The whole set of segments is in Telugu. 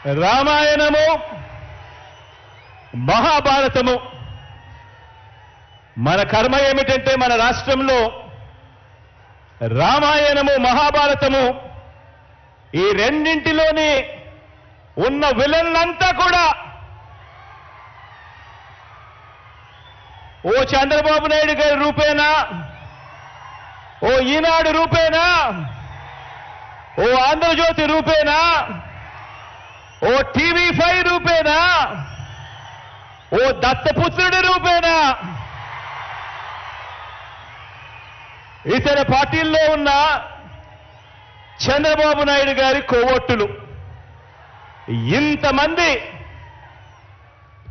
రామాయణము మహాభారతము మన కర్మ ఏమిటంటే మన రాష్ట్రంలో రామాయణము మహాభారతము ఈ రెండింటిలోని ఉన్న విలన్లంతా కూడా ఓ చంద్రబాబు నాయుడు గారి రూపేనా, ఓ ఈనాడు రూపేనా, ఓ ఆంధ్రజ్యోతి రూపేనా, ఓ టీవీ5 రూపేనా, ఓ దత్తపుత్రుడి రూపేనా, ఇతర పార్టీల్లో ఉన్న చంద్రబాబు నాయుడు గారి కోవొట్టులు, ఇంతమంది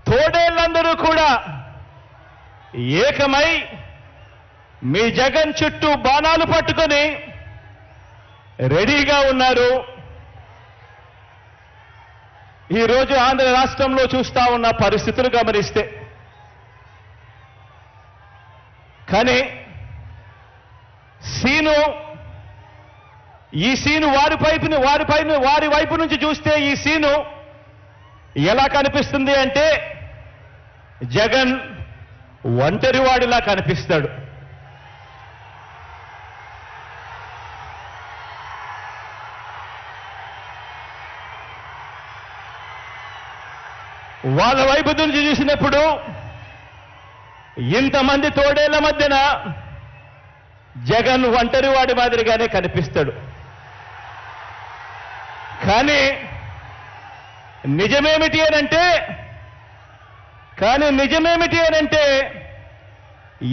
తోడేళ్లందరూ కూడా ఏకమై మీ జగన్ చుట్టూ బాణాలు పట్టుకొని రెడీగా ఉన్నారు. ఈరోజు ఆంధ్ర రాష్ట్రంలో చూస్తా ఉన్న పరిస్థితులు గమనిస్తే, కానీ ఈ సీను వారి వైపు నుంచి చూస్తే ఈ సీను ఎలా కనిపిస్తుంది అంటే జగన్ ఒంటరివాడిలా కనిపిస్తాడు. వాళ్ళ వైపు నుంచి చూసినప్పుడు ఇంతమంది తోడేళ్ల మధ్యన జగన్ ఒంటరివాడి మాదిరిగానే కనిపిస్తాడు. కానీ నిజమేమిటి అనంటే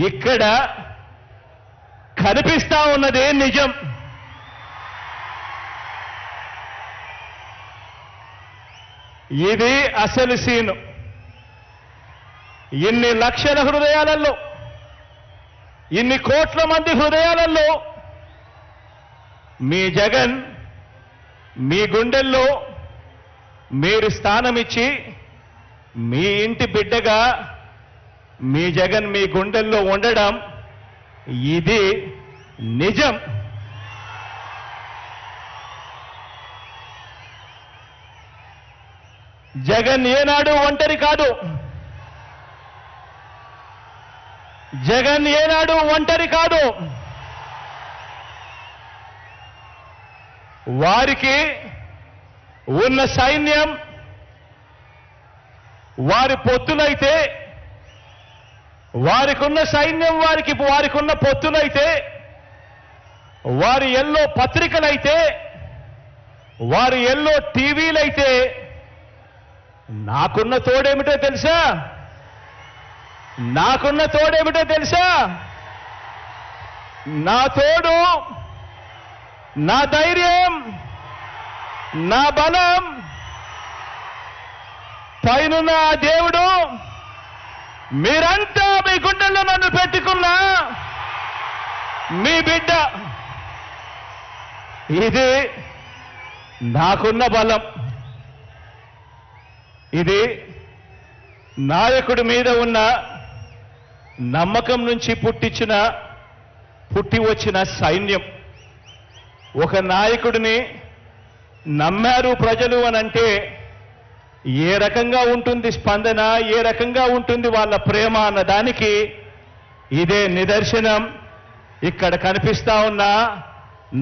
ఇక్కడ కనిపిస్తా ఉన్నదే నిజం. ఇది అసలు సీను. ఇన్ని లక్షల హృదయాలలో, ఇన్ని కోట్ల మంది హృదయాలలో మీ జగన్ మీ గుండెల్లో మీరు స్థానమిచ్చి మీ ఇంటి బిడ్డగా మీ జగన్ మీ గుండెల్లో ఉండడం ఇది నిజం. జగన్ ఏనాడు ఒంటరి కాదు. జగన్ ఏనాడు ఒంటరి కాదు. వారికి ఉన్న సైన్యం వారి పొత్తులైతే, వారికున్న సైన్యం వారికున్న పొత్తులైతే, వారి ఎల్లో పత్రికలైతే, వారి ఎల్లో టీవీలైతే, నాకున్న తోడేమిటో తెలుసా? నా తోడు, నా ధైర్యం, నా బలం పైనున్న ఆ దేవుడు, మీరంతా మీ గుండెల్లో నన్ను పెట్టుకున్న మీ బిడ్డ. ఇది నాకున్న బలం. ఇది నాయకుడి మీద ఉన్న నమ్మకం నుంచి పుట్టి వచ్చిన సైన్యం. ఒక నాయకుడిని నమ్మారు ప్రజలు అనంటే ఏ రకంగా ఉంటుంది స్పందన, ఏ రకంగా ఉంటుంది వాళ్ళ ప్రేమ అన్న దానికి ఇదే నిదర్శనం. ఇక్కడ కనిపిస్తా ఉన్న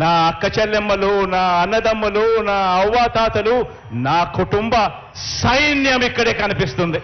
నా అక్క చెల్లెమ్మలు, నా అన్నదమ్ములు, నా అవ్వాతాతలు, నా కుటుంబ సైన్యం ఇక్కడే కనిపిస్తుంది.